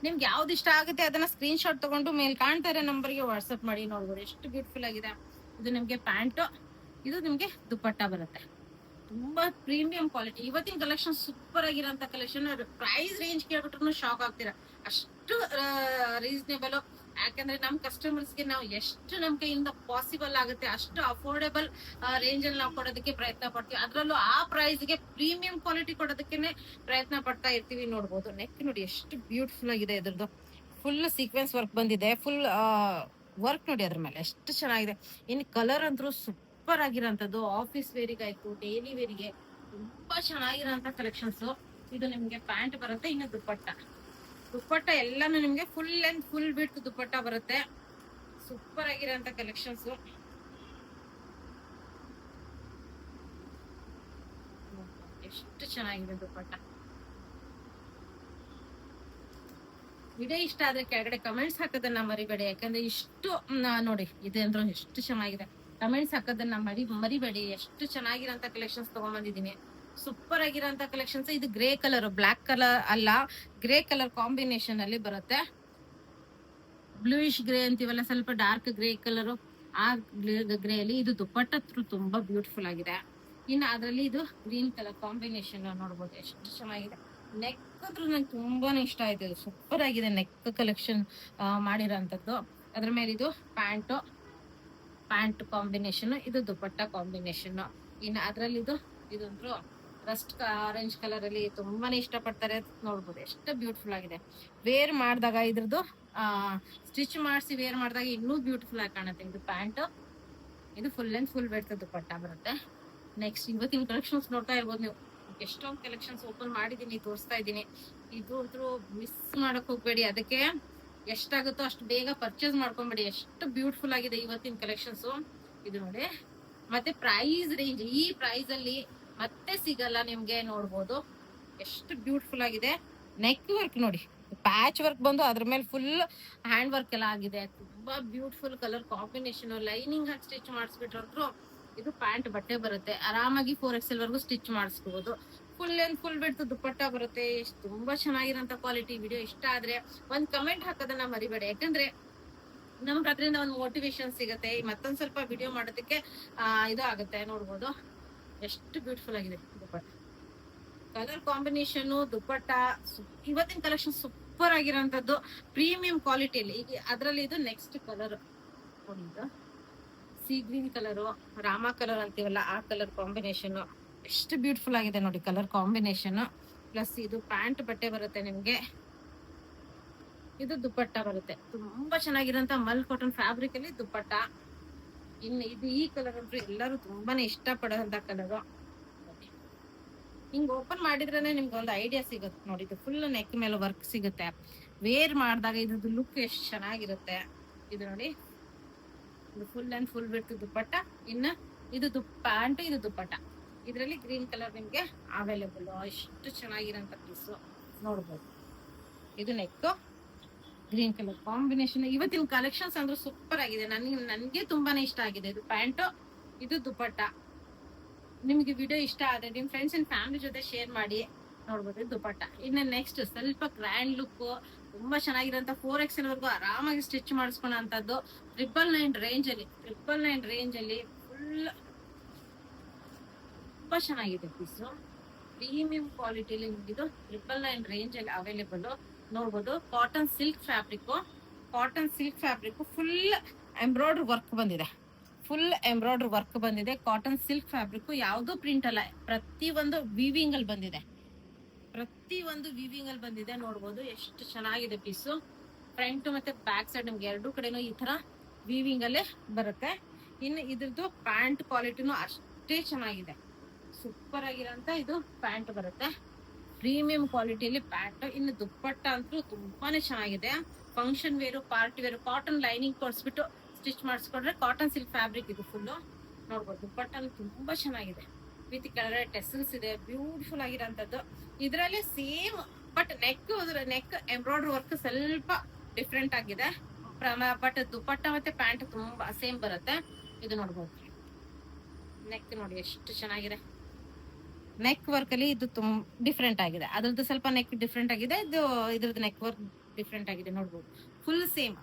ನಿಮ್ಗೆ ಯಾವ್ದು ಇಷ್ಟ ಆಗುತ್ತೆ ಅದನ್ನ ಸ್ಕ್ರೀನ್ ಶಾಟ್ ತಗೊಂಡು ಮೇಲ್ ಕಾಣ್ತಾ ಇರೋ ನಂಬರ್ಗೆ ವಾಟ್ಸ್ಆಪ್ ಮಾಡಿ ನೋಡ್ಬೋದು. ಎಷ್ಟು ಬ್ಯೂಟಿಫುಲ್ ಆಗಿದೆ. ಇದು ನಿಮ್ಗೆ ಪ್ಯಾಂಟ್, ಇದು ನಿಮ್ಗೆ ದುಪ್ಪಟ್ಟ ಬರುತ್ತೆ. ತುಂಬಾ ಪ್ರೀಮಿಯಂ ಕ್ವಾಲಿಟಿ. ಇವತ್ತಿನ ಕಲೆಕ್ಷನ್ ಸೂಪರ್ ಆಗಿರೋಂತ ಕಲೆಕ್ಷನ್. ಪ್ರೈಸ್ ರೇಂಜ್ ಕೇಳ್ಬಿಟ್ರು ಶಾಕ್ ಆಗ್ತೀರಾ, ಅಷ್ಟು ರೀಸನೇಬಲ್. ಯಾಕಂದ್ರೆ ನಮ್ ಕಸ್ಟಮರ್ಸ್ ಗೆ ನಾವು ಎಷ್ಟು ನಮ್ ಕೈಯಿಂದ ಪಾಸಿಬಲ್ ಆಗುತ್ತೆ ಅಷ್ಟು ಅಫೋರ್ಡೆಬಲ್ ರೇಂಜ್ ಅಲ್ಲಿ ನಾವು ಕೊಡೋದಕ್ಕೆ ಪ್ರಯತ್ನ ಪಡ್ತೀವಿ. ಅದ್ರಲ್ಲೂ ಆ ಪ್ರೈಸ್ ಗೆ ಪ್ರೀಮಿಯಂ ಕ್ವಾಲಿಟಿ ಕೊಡೋದಕ್ಕೆ ಪ್ರಯತ್ನ ಪಡ್ತಾ ಇರ್ತೀವಿ. ನೋಡ್ಬೋದು ನೆಕ್ ನೋಡಿ ಎಷ್ಟು ಬ್ಯೂಟಿಫುಲ್ ಆಗಿದೆ. ಇದ್ರದ್ದು ಫುಲ್ ಸೀಕ್ವೆನ್ಸ್ ವರ್ಕ್ ಬಂದಿದೆ. ಫುಲ್ ವರ್ಕ್ ನೋಡಿ ಅದ್ರ ಮೇಲೆ ಎಷ್ಟು ಚೆನ್ನಾಗಿದೆ. ಇನ್ನು ಕಲರ್ ಅಂತೂ ಸೂಪರ್ ಆಗಿರೋಂಥದ್ದು. ಆಫೀಸ್ ವೇರಿಗಾಯ್ತು, ಡೈಲಿ ವೇರಿಗೆ ತುಂಬಾ ಚೆನ್ನಾಗಿರೋಂಥ ಕಲೆಕ್ಷನ್ಸ್. ಇದು ನಿಮ್ಗೆ ಪ್ಯಾಂಟ್ ಬರುತ್ತೆ. ಇನ್ನು ದುಪ್ಪಟ್ಟ ಎಲ್ಲಾನು ನಿಮ್ಗೆ ಫುಲ್ ಲೆಂತ್ ಫುಲ್ ಬಿಟ್ ದುಪ್ಪಟ್ಟ ಬರುತ್ತೆ. ಸೂಪರ್ ಆಗಿರೋಂಥ ಕಲೆಕ್ಷನ್ಸ್. ಎಷ್ಟು ಚೆನ್ನಾಗಿದೆ ದುಪ್ಪಟ್ಟ. ವಿಡಿಯೋ ಇಷ್ಟ ಆದ್ರೆ ಕೆಳಗಡೆ ಕಮೆಂಟ್ಸ್ ಹಾಕೋದನ್ನ ಮರಿಬೇಡಿ. ಯಾಕಂದ್ರೆ ಇಷ್ಟು ನೋಡಿ ಇದೆ ಅಂದ್ರೆ ಎಷ್ಟು ಚೆನ್ನಾಗಿದೆ. ಕಮೆಂಟ್ಸ್ ಹಾಕೋದನ್ನ ಮರಿಬೇಡಿ. ಎಷ್ಟು ಚೆನ್ನಾಗಿರೋಂಥ ಕಲೆಕ್ಷನ್ಸ್ ತಗೊಂಡ್ಬಂದಿದ್ದೀನಿ. ಸೂಪರ್ ಆಗಿರೋಂಥ ಕಲೆಕ್ಷನ್ಸ್. ಇದು ಗ್ರೇ ಕಲರ್, ಬ್ಲಾಕ್ ಕಲರ್ ಅಲ್ಲ, ಗ್ರೇ ಕಲರ್ ಕಾಂಬಿನೇಷನ್ ಅಲ್ಲಿ ಬರುತ್ತೆ. ಬ್ಲೂಯಿಶ್ ಗ್ರೇ ಅಂತೀವಲ್ಲ, ಸ್ವಲ್ಪ ಡಾರ್ಕ್ ಗ್ರೇ ಕಲರ್, ಆ ಗ್ರೇ ಅಲ್ಲಿ ಇದು ದುಪ್ಪಟ್ಟ ತುಂಬಾ ಬ್ಯೂಟಿಫುಲ್ ಆಗಿದೆ. ಇನ್ನು ಅದರಲ್ಲಿ ಇದು ಗ್ರೀನ್ ಕಲರ್ ಕಾಂಬಿನೇಷನ್ ನೋಡ್ಬೋದು ಎಷ್ಟು ಚೆನ್ನಾಗಿದೆ. ನೆಕ್ ಹತ್ರ ನಂಗೆ ತುಂಬಾನೇ ಇಷ್ಟ ಆಯ್ತು. ಇದು ಸೂಪರ್ ಆಗಿದೆ ನೆಕ್ ಕಲೆಕ್ಷನ್ ಮಾಡಿರೋಂಥದ್ದು. ಅದ್ರ ಮೇಲೆ ಇದು ಪ್ಯಾಂಟ್ ಕಾಂಬಿನೇಷನ್, ಇದು ದುಪ್ಪಟ್ಟ ಕಾಂಬಿನೇಷನ್. ಇನ್ನು ಅದ್ರಲ್ಲಿ ಇದಂದ್ರು ರಸ್ಟ್ ಆರೆಂಜ್ ಕಲರ್ ಅಲ್ಲಿ ತುಂಬಾನೇ ಇಷ್ಟಪಡ್ತಾರೆ. ನೋಡ್ಬೋದು ಎಷ್ಟು ಬ್ಯೂಟಿಫುಲ್ ಆಗಿದೆ. ವೇರ್ ಮಾಡಿದಾಗ ಇದ್ರದ್ದು ಸ್ಟಿಚ್ ಮಾಡಿಸಿ ವೇರ್ ಮಾಡಿದಾಗ ಇನ್ನೂ ಬ್ಯೂಟಿಫುಲ್ ಆಗಿ ಕಾಣುತ್ತೆ. ಇದು ಪ್ಯಾಂಟ್, ಇದು ಫುಲ್ ಲೆಂತ್ ಫುಲ್ ವೇರ್ ದುಪ್ಪಟ್ಟ ಬರುತ್ತೆ. ನೆಕ್ಸ್ಟ್ ಇವತ್ತಿನ ಕಲೆಕ್ಷನ್ಸ್ ನೋಡ್ತಾ ಇರ್ಬೋದು ನೀವು. ಎಷ್ಟೊಂದು ಕಲೆಕ್ಷನ್ಸ್ ಓಪನ್ ಮಾಡಿದೀನಿ, ತೋರಿಸ್ತಾ ಇದ್ದೀನಿ. ಇದು ಮಿಸ್ ಮಾಡಕ್ ಹೋಗ್ಬೇಡಿ. ಅದಕ್ಕೆ ಎಷ್ಟಾಗುತ್ತೋ ಅಷ್ಟು ಬೇಗ ಪರ್ಚೇಸ್ ಮಾಡ್ಕೊಂಬೇಡಿ. ಎಷ್ಟು ಬ್ಯೂಟಿಫುಲ್ ಆಗಿದೆ ಇವತ್ತಿನ ಕಲೆಕ್ಷನ್ಸ್. ಇದು ನೋಡಿ. ಮತ್ತೆ ಪ್ರೈಸ್ ರೇಂಜ್ ಈ ಪ್ರೈಸ್ ಅಲ್ಲಿ ಮತ್ತೆ ಸಿಗಲ್ಲ ನಿಮ್ಗೆ. ನೋಡ್ಬೋದು ಎಷ್ಟು ಬ್ಯೂಟಿಫುಲ್ ಆಗಿದೆ. ನೆಕ್ ವರ್ಕ್ ನೋಡಿ, ಪ್ಯಾಚ್ ವರ್ಕ್ ಬಂದು ಅದ್ರ ಮೇಲೆ ಫುಲ್ ಹ್ಯಾಂಡ್ ವರ್ಕ್ ಎಲ್ಲ ಆಗಿದೆ. ತುಂಬಾ ಬ್ಯೂಟಿಫುಲ್ ಕಲರ್ ಕಾಂಬಿನೇಷನ್. ಲೈನಿಂಗ್ ಹಾಕಿ ಸ್ಟಿಚ್ ಮಾಡಿಸ್ಬಿಟ್ರಂದ್ರು ಇದು ಪ್ಯಾಂಟ್ ಬಟ್ಟೆ ಬರುತ್ತೆ. ಆರಾಮಾಗಿ 4XL ವರ್ಗು ಸ್ಟಿಚ್ ಮಾಡಿಸ್ಕೋಬಹುದು. ಫುಲ್ ಲೆಂತ್ ಫುಲ್ ಬಿಡ್ತು ದುಪ್ಪಟ್ಟ ಬರುತ್ತೆ. ತುಂಬಾ ಚೆನ್ನಾಗಿರೋಂಥ ಕ್ವಾಲಿಟಿ. ವಿಡಿಯೋ ಇಷ್ಟ ಆದ್ರೆ ಒಂದ್ ಕಮೆಂಟ್ ಹಾಕೋದನ್ನ ಮರಿಬೇಡಿ. ಯಾಕಂದ್ರೆ ನಮ್ಗೆ ಅದರಿಂದ ಒಂದು ಮೋಟಿವೇಶನ್ ಸಿಗುತ್ತೆ. ಮತ್ತೊಂದ್ ಸ್ವಲ್ಪ ವಿಡಿಯೋ ಮಾಡೋದಕ್ಕೆ ಇದು ಆಗುತ್ತೆ. ನೋಡ್ಬೋದು ಎಷ್ಟು ಬ್ಯೂಟಿಫುಲ್ ಆಗಿದೆ ದುಪ್ಪಟ್ಟ. ಕಲರ್ ಕಾಂಬಿನೇಷನ್ ದುಪ್ಪಟ್ಟ ಇವತ್ತಿನ ಕಲೆಕ್ಷನ್ ಸೂಪರ್ ಆಗಿರೋಂಥದ್ದು ಪ್ರೀಮಿಯಂ ಕ್ವಾಲಿಟಿಯಲ್ಲಿ. ಈಗ ಅದರಲ್ಲಿ ಇದು ನೆಕ್ಸ್ಟ್ ಕಲರ್ ನೋಡಿ, C green colour, Rama colour ಅಂತೀವಲ್ಲ ಆ ಕಲರ್ ಕಾಂಬಿನೇಷನ್ ಎಷ್ಟು ಬ್ಯೂಟಿಫುಲ್ ಆಗಿದೆ ನೋಡಿ ಕಲರ್ ಕಾಂಬಿನೇಷನ್. ಪ್ಲಸ್ ಇದು ಪ್ಯಾಂಟ್ ಬಟ್ಟೆ ಬರುತ್ತೆ ನಿಮ್ಗೆ. ಇದು ದುಪ್ಪಟ್ಟ ಬರುತ್ತೆ. ತುಂಬಾ ಚೆನ್ನಾಗಿರೋಂಥ ಮಲ್ ಕಾಟನ್ ಫ್ಯಾಬ್ರಿಕ್ ಅಲ್ಲಿ ದುಪ್ಪಟ್ಟ. ಇನ್ನು ಇದು ಈ ಕಲರ್ ಅಂತೂ ಎಲ್ಲರೂ ತುಂಬಾನೇ ಇಷ್ಟ ಪಡೋಂತ ಕಲರ್. ಹಿಂಗ್ ಓಪನ್ ಮಾಡಿದ್ರೇನೆ ನಿಮ್ಗೆ ಒಂದು ಐಡಿಯಾ ಸಿಗುತ್ತೆ ನೋಡಿ. ಇದು ಫುಲ್ ನೆಕ್ ಮೇಲೆ ವರ್ಕ್ ಸಿಗುತ್ತೆ. ವೇರ್ ಮಾಡಿದಾಗ ಇದ್ರದ್ದು ಲುಕ್ ಎಷ್ಟು ಚೆನ್ನಾಗಿರುತ್ತೆ. ಇದು ನೋಡಿ, ಇದು ಫುಲ್ ಅಂಡ್ ಫುಲ್ ಬಿಡ್ತು ದುಪ್ಪಟ್ಟ. ಇನ್ನು ಇದು ಪ್ಯಾಂಟ್, ಇದು ದುಪ್ಪಟ್ಟ. ಇದರಲ್ಲಿ ಗ್ರೀನ್ ಕಲರ್ ನಿಮ್ಗೆ ಅವೈಲೇಬಲ್. ಎಷ್ಟು ಚೆನ್ನಾಗಿರೋಂಥ ಪೀಸು ನೋಡ್ಬೋದು. ಇದು ನೆಕ್, ಗ್ರೀನ್ ಕಲರ್ ಕಾಂಬಿನೇಷನ್. ಇವತ್ತಿನ ಕಲೆಕ್ಷನ್ಸ್ ಅಂದ್ರೆ ಸೂಪರ್ ಆಗಿದೆ. ನನ್ಗೆ ತುಂಬಾನೇ ಇಷ್ಟ ಆಗಿದೆ. ಇದು ಪ್ಯಾಂಟ್, ಇದು ದುಪ್ಪಟ್ಟ. ನಿಮ್ಗೆ ವಿಡಿಯೋ ಇಷ್ಟ ಆದ್ರೆ ನಿಮ್ ಫ್ರೆಂಡ್ಸ್ ಅಂಡ್ ಫ್ಯಾಮಿಲಿ ಜೊತೆ ಶೇರ್ ಮಾಡಿ. ನೋಡ್ಬೋದು ದುಪ್ಪಟ್ಟ. ಇನ್ನು ನೆಕ್ಸ್ಟ್ ಸ್ವಲ್ಪ ಗ್ರ್ಯಾಂಡ್ ಲುಕ್, ತುಂಬಾ ಚೆನ್ನಾಗಿರೋಂಥ 4XL ವರ್ಗು ಆರಾಮಾಗಿ ಸ್ಟಿಚ್ ಮಾಡಿಸ್ಕೊಳ್ಳೋ ಅಂತದ್ದು 999 ರೇಂಜ್ ಅಲ್ಲಿ ಫುಲ್ ತುಂಬಾ ಚೆನ್ನಾಗಿದೆ ಪೀಸು. ಪ್ರೀಮಿಯಂ ಕ್ವಾಲಿಟಿಲಿ ನಿಮ್ಗಿದು 999 ರೇಂಜ್ ಅಲ್ಲಿ ಅವೈಲೇಬಲ್. ನೋಡ್ಬೋದು cotton silk fabric full embroidery work ಬಂದಿದೆ. ಕಾಟನ್ ಸಿಲ್ಕ್ ಫ್ಯಾಬ್ರಿಕ್ ಯಾವ್ದು ಪ್ರಿಂಟ್ ಅಲ್ಲ, ಪ್ರತಿಯೊಂದು ವೀವಿಂಗ್ ಅಲ್ಲಿ ಬಂದಿದೆ. ನೋಡ್ಬೋದು ಎಷ್ಟು ಚೆನ್ನಾಗಿದೆ ಪೀಸು. ಫ್ರಂಟ್ ಮತ್ತೆ ಬ್ಯಾಕ್ ಸೈಡ್ ನಿಮ್ಗೆ ಎರಡೂ ಕಡೆನೂ ಈ ತರ ವೀವಿಂಗ್ ಅಲ್ಲೇ ಬರುತ್ತೆ. ಇನ್ನು ಇದ್ರದ್ದು ಪ್ಯಾಂಟ್ ಕ್ವಾಲಿಟಿನೂ ಅಷ್ಟೇ ಚೆನ್ನಾಗಿದೆ. ಸೂಪರ್ ಆಗಿರೋಂತ ಇದು ಪ್ಯಾಂಟ್ ಬರುತ್ತೆ. ಪ್ರೀಮಿಯಂ ಕ್ವಾಲಿಟಿಯಲ್ಲಿ ಪ್ಯಾಂಟ್. ಇನ್ನು ದುಪ್ಪಟ್ಟ ಅಂತೂ ತುಂಬಾನೇ ಚೆನ್ನಾಗಿದೆ. Function wear, party wear, cotton lining ಕೊಡ್ಸ್ಬಿಟ್ಟು ಸ್ಟಿಚ್ ಮಾಡಿಸ್ಕೊಂಡ್ರೆ ಕಾಟನ್ ಸಿಲ್ಕ್ ಫ್ಯಾಬ್ರಿಕ್ ಇದು ಫುಲ್. ನೋಡ್ಬೋದು ದುಪ್ಪಟ್ಟ ತುಂಬಾ ಚೆನ್ನಾಗಿದೆ. ವಿತ್ ಕೆಳಗಡೆ ಟೆಸಲ್ಸ್ ಇದೆ. ಬ್ಯೂಟಿಫುಲ್ ಆಗಿರೋಂಥದ್ದು. ಇದರಲ್ಲಿ same but neck embroidery work ಸ್ವಲ್ಪ ಡಿಫ್ರೆಂಟ್ ಆಗಿದೆ. ಬಟ್ ದುಪ್ಪಟ್ಟ ಮತ್ತೆ ಪ್ಯಾಂಟ್ ತುಂಬಾ ಸೇಮ್ ಬರುತ್ತೆ. ಇದು ನೋಡ್ಬೋದು ನೆಕ್ ನೋಡಿ ಎಷ್ಟು ಚೆನ್ನಾಗಿದೆ. ನೆಕ್ ವರ್ಕ್ ಅಲ್ಲಿ ಇದು ಡಿಫ್ರೆಂಟ್ ಆಗಿದೆ. ಅದ್ರದ್ದು ಸ್ವಲ್ಪ ನೆಕ್ ಡಿಫ್ರೆಂಟ್ ಆಗಿದೆ, ಇದ್ರದ್ದು ನೆಕ್ ವರ್ಕ್ ಡಿಫ್ರೆಂಟ್ ಆಗಿದೆ. ನೋಡ್ಬೋದು full same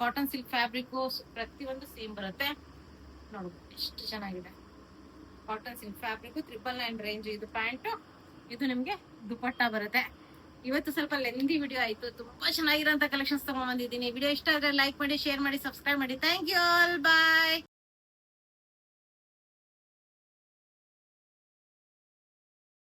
cotton silk fabric ಪ್ರತಿಯೊಂದು ಸೇಮ್ ಬರುತ್ತೆ. ನೋಡ್ಬೋದು ಎಷ್ಟು ಚೆನ್ನಾಗಿದೆ. ಕಾಟನ್ ಸಿಲ್ಕ್ ಫ್ಯಾಬ್ರಿಕ್ 999 ರೇಂಜ್ ಇದು ಪ್ಯಾಂಟ್. ಇದು ನಿಮ್ಗೆ ದುಪಟ್ಟ ಬರುತ್ತೆ. ಇವತ್ತು ಸ್ವಲ್ಪ ಲೆಂದಿ ವಿಡಿಯೋ ಆಯ್ತು. ತುಂಬಾ ಚೆನ್ನಾಗಿರೋಂತ ಕಲೆಕ್ಷನ್ಸ್ ತಗೊಂಡ್ ಬಂದಿದ್ದೀನಿ. ವಿಡಿಯೋ ಇಷ್ಟ ಆದ್ರೆ ಲೈಕ್ ಮಾಡಿ, ಶೇರ್ ಮಾಡಿ, ಸಬ್ಸ್ಕ್ರೈಬ್ ಮಾಡಿ. Thank you all, bye.